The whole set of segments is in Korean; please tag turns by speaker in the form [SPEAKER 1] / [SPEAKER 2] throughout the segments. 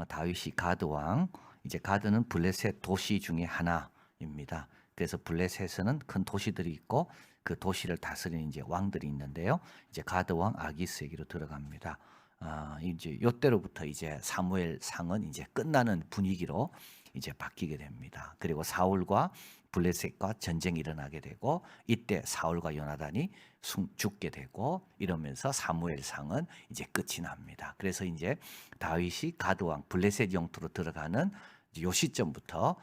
[SPEAKER 1] 다윗이 가드 왕, 이제 가드는 블레셋 도시 중에 하나입니다. 그래서 블레셋에는 큰 도시들이 있고 그 도시를 다스리는 이제 왕들이 있는데요. 이제 가드 왕 아기스에게로 들어갑니다. 이제 요때로부터 이제 사무엘 상은 이제 끝나는 분위기로 이제 바뀌게 됩니다. 그리고 사울과 블레셋과 전쟁이 일어나게 되고 이때 사울과 요나단이 죽게 되고 이러면서 사무엘 상은 이제 끝이 납니다. 그래서 이제 다윗이 가드 왕 블레셋 영토로 들어가는 요 시점부터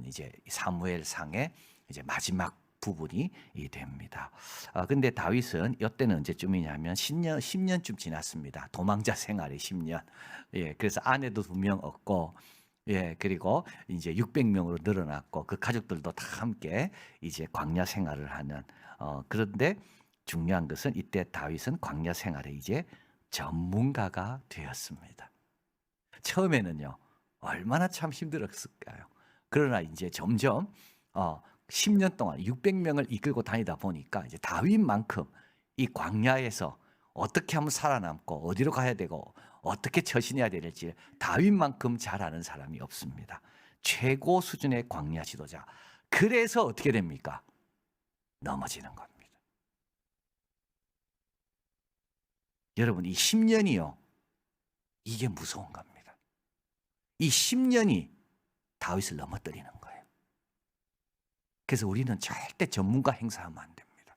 [SPEAKER 1] 이제 사무엘 상의 이제 마지막 부분이 됩니다. 근데 다윗은 이때는 언제쯤이냐면 10년쯤 지났습니다. 도망자 생활이 10년. 예, 그래서 아내도 2명 얻고, 예, 그리고 이제 600명으로 늘어났고 그 가족들도 다 함께 이제 광야 생활을 하는. 그런데 중요한 것은 이때 다윗은 광야 생활에 이제 전문가가 되었습니다. 처음에는요, 얼마나 참 힘들었을까요? 그러나 이제 점점 10년 동안 600명을 이끌고 다니다 보니까 이제 다윗만큼 이 광야에서 어떻게 하면 살아남고 어디로 가야 되고 어떻게 처신해야 될지 다윗만큼 잘 아는 사람이 없습니다. 최고 수준의 광야 지도자. 그래서 어떻게 됩니까? 넘어지는 겁니다. 여러분, 이 10년이요. 이게 무서운 겁니다. 이 10년이 다윗을 넘어뜨리는 거예요. 그래서 우리는 절대 전문가 행사하면 안 됩니다.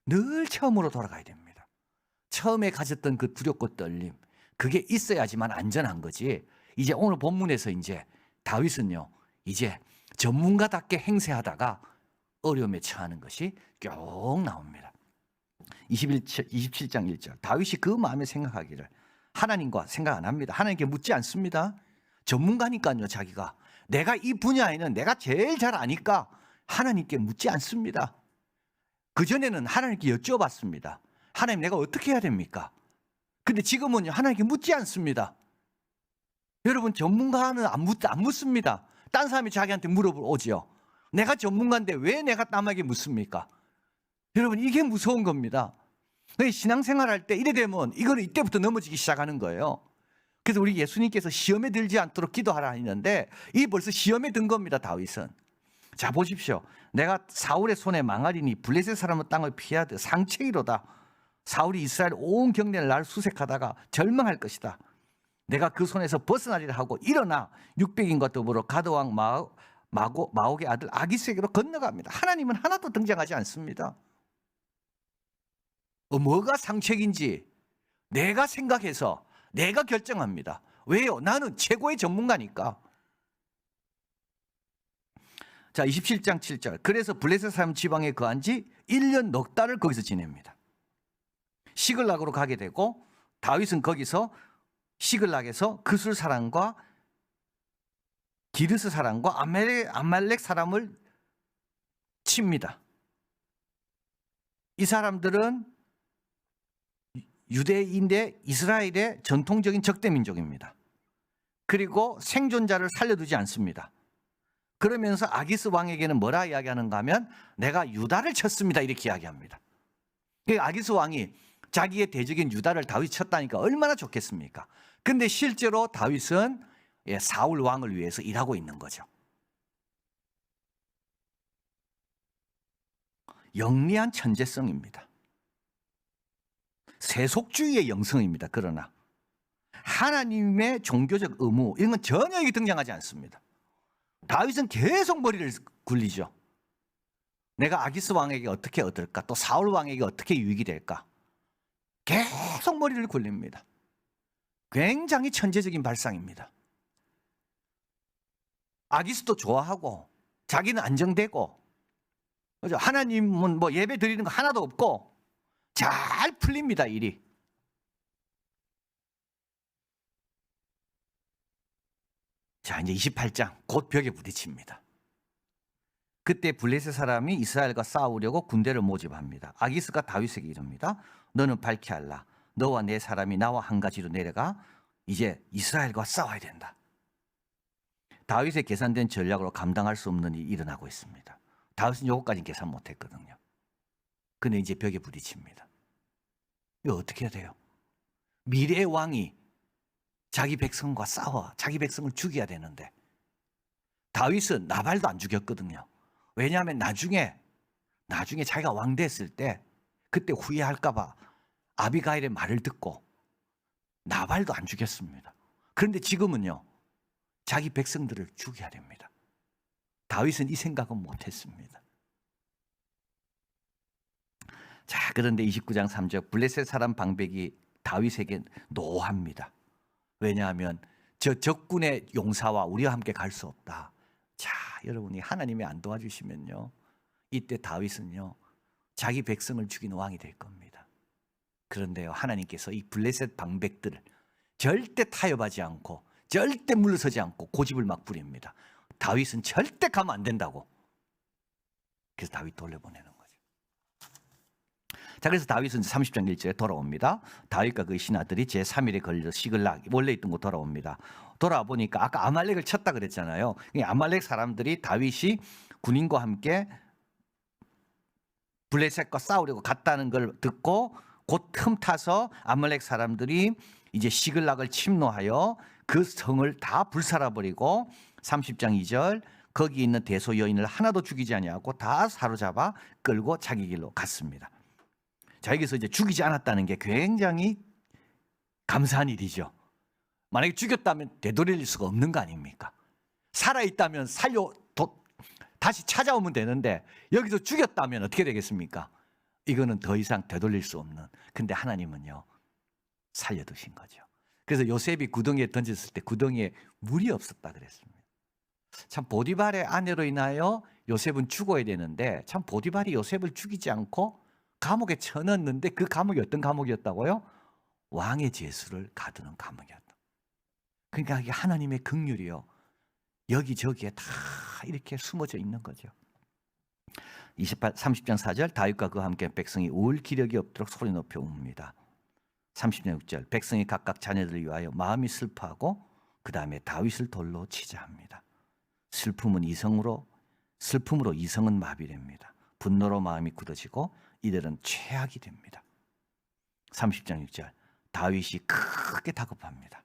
[SPEAKER 1] 늘 처음으로 돌아가야 됩니다. 처음에 가졌던 그 두렵고 떨림, 그게 있어야지만 안전한 거지. 이제 오늘 본문에서 이제 다윗은요, 이제 전문가답게 행세하다가 어려움에 처하는 것이 쭉 나옵니다. 27장 1절. 다윗이 그 마음에 생각하기를 하나님과 생각 안 합니다. 하나님께 묻지 않습니다. 전문가니까요, 자기가. 내가 이 분야에는 내가 제일 잘 아니까 하나님께 묻지 않습니다. 그전에는 하나님께 여쭤봤습니다. 하나님, 내가 어떻게 해야 됩니까? 근데 지금은 하나님께 묻지 않습니다. 여러분, 전문가는 안 묻습니다. 딴 사람이 자기한테 물어보지요. 내가 전문가인데 왜 내가 남에게 묻습니까? 여러분, 이게 무서운 겁니다. 신앙생활 할 때 이래 되면 이거는 이때부터 넘어지기 시작하는 거예요. 그래서 우리 예수님께서 시험에 들지 않도록 기도하라 했는데 이 벌써 시험에 든 겁니다, 다윗은. 자, 보십시오. 내가 사울의 손에 망하리니 블레셋 사람의 땅을 피하되 상책이로다. 사울이 이스라엘 온 경내를 나를 수색하다가 절망할 것이다. 내가 그 손에서 벗어나리라 하고 일어나 600인과 더불어 가드왕 마옥의 아들 아기스에게로 건너갑니다. 하나님은 하나도 등장하지 않습니다. 뭐가 상책인지 내가 생각해서 내가 결정합니다. 왜요? 나는 최고의 전문가니까. 자, 27장 7절. 그래서 블레셋 사람 지방에 거한 지 1년 넉 달을 거기서 지냅니다. 시글락으로 가게 되고 다윗은 거기서 시글락에서 그술 사람과 기르스 사람과 아말렉 사람을 칩니다. 이 사람들은 유대인대 이스라엘의 전통적인 적대 민족입니다. 그리고 생존자를 살려두지 않습니다. 그러면서 아기스 왕에게는 뭐라 이야기하는가 하면 내가 유다를 쳤습니다, 이렇게 이야기합니다. 아기스 왕이 자기의 대적인 유다를 다윗이 쳤다니까 얼마나 좋겠습니까? 근데 실제로 다윗은 사울 왕을 위해서 일하고 있는 거죠. 영리한 천재성입니다. 세속주의의 영성입니다. 그러나 하나님의 종교적 의무, 이런 건 전혀 여기 등장하지 않습니다. 다윗은 계속 머리를 굴리죠. 내가 아기스 왕에게 어떻게 얻을까? 또 사울 왕에게 어떻게 유익이 될까? 계속 머리를 굴립니다. 굉장히 천재적인 발상입니다. 아기스도 좋아하고 자기는 안정되고, 그죠? 하나님은 뭐 예배 드리는 거 하나도 없고 잘 풀립니다, 일이. 자, 이제 28장 곧 벽에 부딪힙니다. 그때 블레셋 사람이 이스라엘과 싸우려고 군대를 모집합니다. 아기스가 다윗에게 이릅니다. 너는 밝히 알라. 너와 내 사람이 나와 한 가지로 내려가 이제 이스라엘과 싸워야 된다. 다윗의 계산된 전략으로 감당할 수 없는 일이 일어나고 있습니다. 다윗은 요것까지 계산 못했거든요. 근데 이제 벽에 부딪힙니다. 이거 어떻게 해야 돼요? 미래의 왕이 자기 백성과 싸워 자기 백성을 죽여야 되는데 다윗은 나발도 안 죽였거든요. 왜냐하면 나중에 자기가 왕 됐을 때 그때 후회할까 봐 아비가일의 말을 듣고 나발도 안 죽였습니다. 그런데 지금은요. 자기 백성들을 죽여야 됩니다. 다윗은 이 생각은 못했습니다. 자, 그런데 29장 3절 블레셋 사람 방백이 다윗에게 노합니다. 왜냐하면 저 적군의 용사와 우리와 함께 갈 수 없다. 자, 여러분이 하나님이 안 도와주시면요. 이때 다윗은요. 자기 백성을 죽이는 왕이 될 겁니다. 그런데요. 하나님께서 이 블레셋 방백들을 절대 타협하지 않고 절대 물러서지 않고 고집을 막 부립니다. 다윗은 절대 가면 안 된다고. 그래서 다윗 돌려보내는 거죠. 자, 그래서 다윗은 30장 1절에 돌아옵니다. 다윗과 그 신하들이 제3일에 걸려 시글락 원래 있던 곳 돌아옵니다. 돌아와 보니까 아까 아말렉을 쳤다 그랬잖아요. 아말렉 사람들이 다윗이 군인과 함께 블레셋과 싸우려고 갔다는 걸 듣고 곧 틈타서 아말렉 사람들이 이제 시글락을 침노하여 그 성을 다 불살아버리고 30장 2절 거기 있는 대소 여인을 하나도 죽이지 아니하고 다 사로잡아 끌고 자기 길로 갔습니다. 자, 여기서 이제 죽이지 않았다는 게 굉장히 감사한 일이죠. 만약에 죽였다면 되돌릴 수가 없는 거 아닙니까? 살아있다면 다시 찾아오면 되는데 여기서 죽였다면 어떻게 되겠습니까? 이거는 더 이상 되돌릴 수 없는. 근데 하나님은요 살려두신 거죠. 그래서 요셉이 구덩이에 던졌을 때 구덩이에 물이 없었다 그랬습니다. 참 보디발의 아내로 인하여 요셉은 죽어야 되는데 참 보디발이 요셉을 죽이지 않고 감옥에 쳐넣었는데 그 감옥이 어떤 감옥이었다고요? 왕의 제수를 가두는 감옥이었다. 그러니까 이게 하나님의 긍휼이요 여기저기에 다 이렇게 숨어져 있는 거죠. 30장 4절 다윗과 그와 함께 백성이 울 기력이 없도록 소리 높여 웁니다. 30장 6절 백성이 각각 자녀들을 위하여 마음이 슬퍼하고 그 다음에 다윗을 돌로 치자 합니다. 슬픔으로 이성은 마비됩니다. 분노로 마음이 굳어지고 이들은 최악이 됩니다. 30장 6절 다윗이 크게 다급합니다.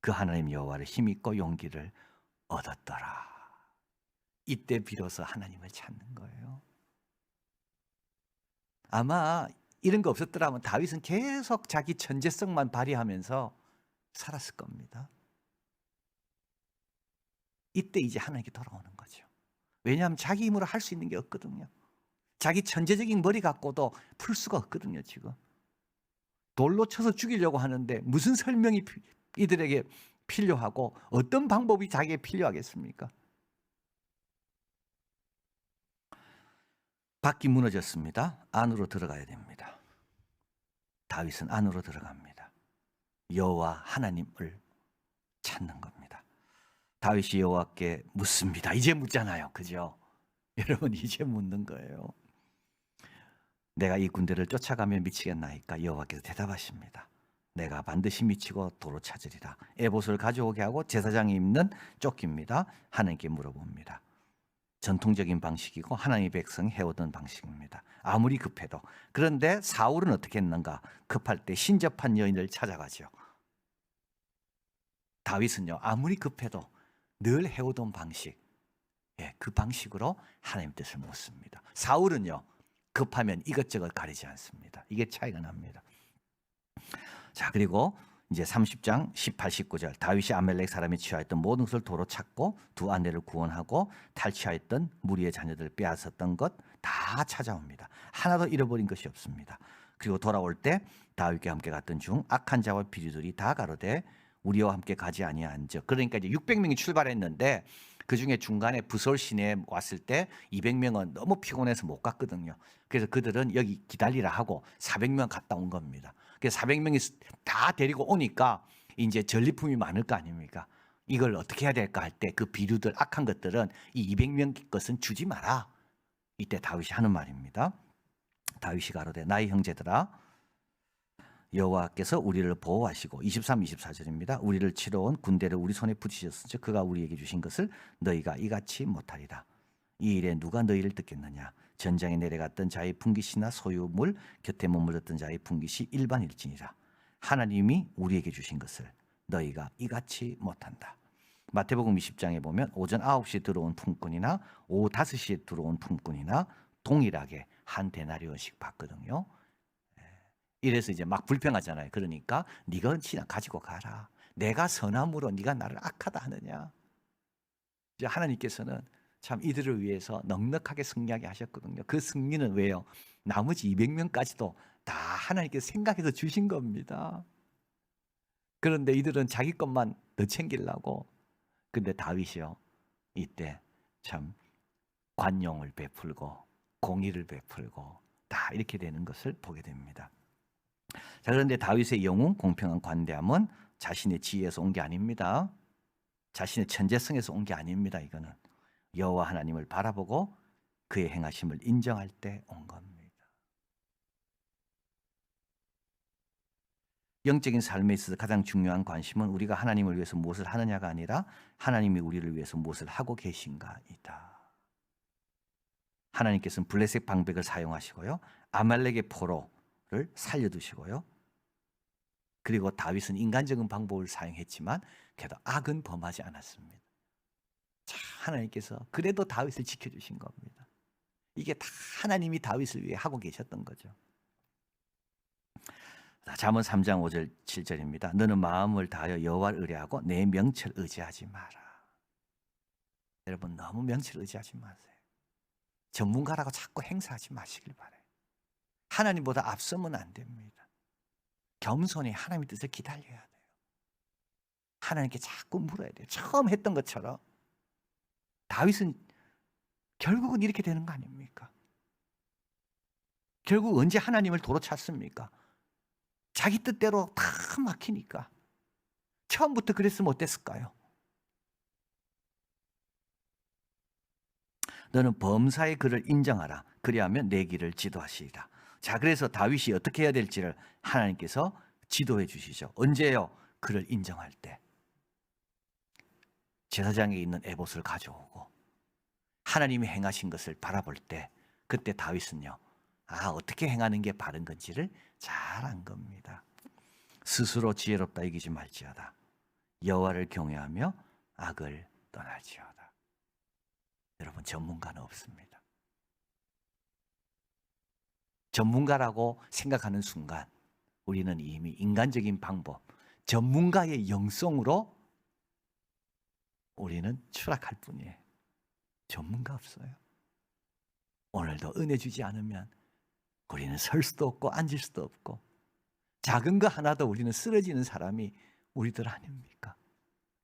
[SPEAKER 1] 그 하나님 여호와를 힘입고 용기를 얻었더라. 이때 비로소 하나님을 찾는 거예요. 아마 이런 거 없었더라면 다윗은 계속 자기 천재성만 발휘하면서 살았을 겁니다. 이때 이제 하나님께 돌아오는 거죠. 왜냐하면 자기 힘으로 할 수 있는 게 없거든요. 자기 천재적인 머리 갖고도 풀 수가 없거든요. 지금 돌로 쳐서 죽이려고 하는데 무슨 설명이 이들에게 필요하고 어떤 방법이 자기에게 필요하겠습니까? 밖이 무너졌습니다. 안으로 들어가야 됩니다. 다윗은 안으로 들어갑니다. 여호와 하나님을 찾는 겁니다. 다윗이 여호와께 묻습니다. 이제 묻잖아요. 그죠? 여러분 이제 묻는 거예요. 내가 이 군대를 쫓아가며 미치겠나이까? 여호와께서 대답하십니다. 내가 반드시 미치고 도로 찾으리라. 에봇을 가져오게 하고 제사장이 입는 조끼입니다. 하나님께 물어봅니다. 전통적인 방식이고 하나님의 백성이 해오던 방식입니다. 아무리 급해도. 그런데 사울은 어떻게 했는가? 급할 때 신접한 여인을 찾아가죠. 다윗은요 아무리 급해도 늘 해오던 방식, 그 방식으로 하나님 뜻을 묻습니다. 사울은요 급하면 이것저것 가리지 않습니다. 이게 차이가 납니다. 자, 그리고 이제 30장 18, 19절 다윗이 아멜렉 사람이 취하였던 모든 것을 도로 찾고 두 아내를 구원하고 탈취하였던 무리의 자녀들을 빼앗았던 것 다 찾아옵니다. 하나도 잃어버린 것이 없습니다. 그리고 돌아올 때 다윗과 함께 갔던 중 악한 자와 비류들이 다 가로되 우리와 함께 가지 아니한즉. 그러니까 이제 600명이 출발했는데 그중에 중간에 부솔 시내에 왔을 때 200명은 너무 피곤해서 못 갔거든요. 그래서 그들은 여기 기다리라 하고 400명 갔다 온 겁니다. 그래서 400명이 다 데리고 오니까 이제 전리품이 많을 거 아닙니까? 이걸 어떻게 해야 될까 할 때 그 비류들 악한 것들은 이 200명 것은 주지 마라. 이때 다윗이 하는 말입니다. 다윗이 가로되 나의 형제들아 여호와께서 우리를 보호하시고 23, 24절입니다. 우리를 치러 온 군대를 우리 손에 붙이셨으니 그가 우리에게 주신 것을 너희가 이같이 못하리라. 이 일에 누가 너희를 듣겠느냐? 전장에 내려갔던 자의 분깃이나 소유물 곁에 머물렀던 자의 분깃이 일반일지니라. 하나님이 우리에게 주신 것을 너희가 이같이 못한다. 마태복음 20장에 보면 오전 9시에 들어온 품꾼이나 오후 5시에 들어온 품꾼이나 동일하게 한 데나리온씩 받거든요. 이래서 이제 막 불평하잖아요. 그러니까 네가 그냥 가지고 가라. 내가 선함으로 네가 나를 악하다 하느냐. 이제 하나님께서는 참 이들을 위해서 넉넉하게 승리하게 하셨거든요. 그 승리는 왜요? 나머지 200명까지도 다 하나님께서 생각해서 주신 겁니다. 그런데 이들은 자기 것만 더 챙기려고. 근데 다윗이요, 이때 참 관용을 베풀고 공의를 베풀고 다 이렇게 되는 것을 보게 됩니다. 자, 그런데 다윗의 영웅 공평한 관대함은 자신의 지혜에서 온 게 아닙니다. 자신의 천재성에서 온 게 아닙니다. 이거는 여호와 하나님을 바라보고 그의 행하심을 인정할 때 온 겁니다. 영적인 삶에 있어서 가장 중요한 관심은 우리가 하나님을 위해서 무엇을 하느냐가 아니라 하나님이 우리를 위해서 무엇을 하고 계신가이다. 하나님께서는 블레셋 방백을 사용하시고요, 아말렉의 포로를 살려두시고요, 그리고 다윗은 인간적인 방법을 사용했지만 그래도 악은 범하지 않았습니다. 자, 하나님께서 그래도 다윗을 지켜주신 겁니다. 이게 다 하나님이 다윗을 위해 하고 계셨던 거죠. 잠언 3장 5절 7절입니다. 너는 마음을 다하여 여호와를 의뢰하고 내 명철 의지하지 마라. 여러분, 너무 명철 의지하지 마세요. 전문가라고 자꾸 행사하지 마시길 바라요. 하나님보다 앞서면 안 됩니다. 겸손히 하나님의 뜻을 기다려야 돼요. 하나님께 자꾸 물어야 돼요. 처음 했던 것처럼. 다윗은 결국은 이렇게 되는 거 아닙니까? 결국 언제 하나님을 도로 찾습니까? 자기 뜻대로 다 막히니까. 처음부터 그랬으면 어땠을까요? 너는 범사의 그를 인정하라. 그리하면 내 길을 지도하시리라. 자, 그래서 다윗이 어떻게 해야 될지를 하나님께서 지도해 주시죠. 언제요? 그를 인정할 때. 제사장에 있는 에봇을 가져오고 하나님이 행하신 것을 바라볼 때, 그때 다윗은요, 어떻게 행하는 게 바른 건지를 잘 안 겁니다. 스스로 지혜롭다 여기지 말지어다. 여호와를 경외하며 악을 떠날지어다. 여러분, 전문가는 없습니다. 전문가라고 생각하는 순간 우리는 이미 인간적인 방법, 전문가의 영성으로 우리는 추락할 뿐이에요. 전문가 없어요. 오늘도 은혜 주지 않으면 우리는 설 수도 없고 앉을 수도 없고, 작은 거 하나도 우리는 쓰러지는 사람이 우리들 아닙니까?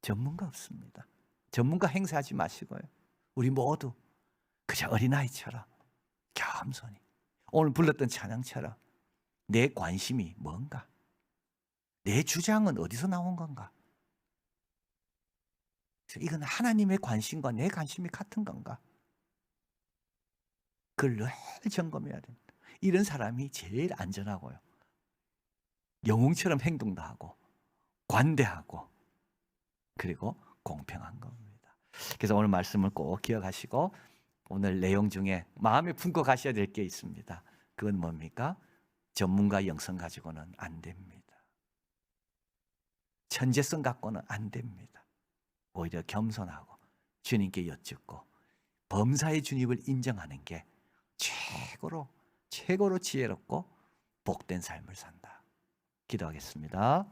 [SPEAKER 1] 전문가 없습니다. 전문가 행사하지 마시고요, 우리 모두 그저 어린아이처럼 겸손히 오늘 불렀던 찬양처럼 내 관심이 뭔가, 내 주장은 어디서 나온 건가, 이건 하나님의 관심과 내 관심이 같은 건가, 그걸 늘 점검해야 됩니다. 이런 사람이 제일 안전하고요, 영웅처럼 행동도 하고 관대하고 그리고 공평한 겁니다. 그래서 오늘 말씀을 꼭 기억하시고 오늘 내용 중에 마음에 품고 가셔야 될 게 있습니다. 그건 뭡니까? 전문가 영성 가지고는 안 됩니다. 천재성 갖고는 안 됩니다. 오히려 겸손하고 주님께 여쭙고 범사의 주님을 인정하는 게 최고로 지혜롭고 복된 삶을 산다. 기도하겠습니다.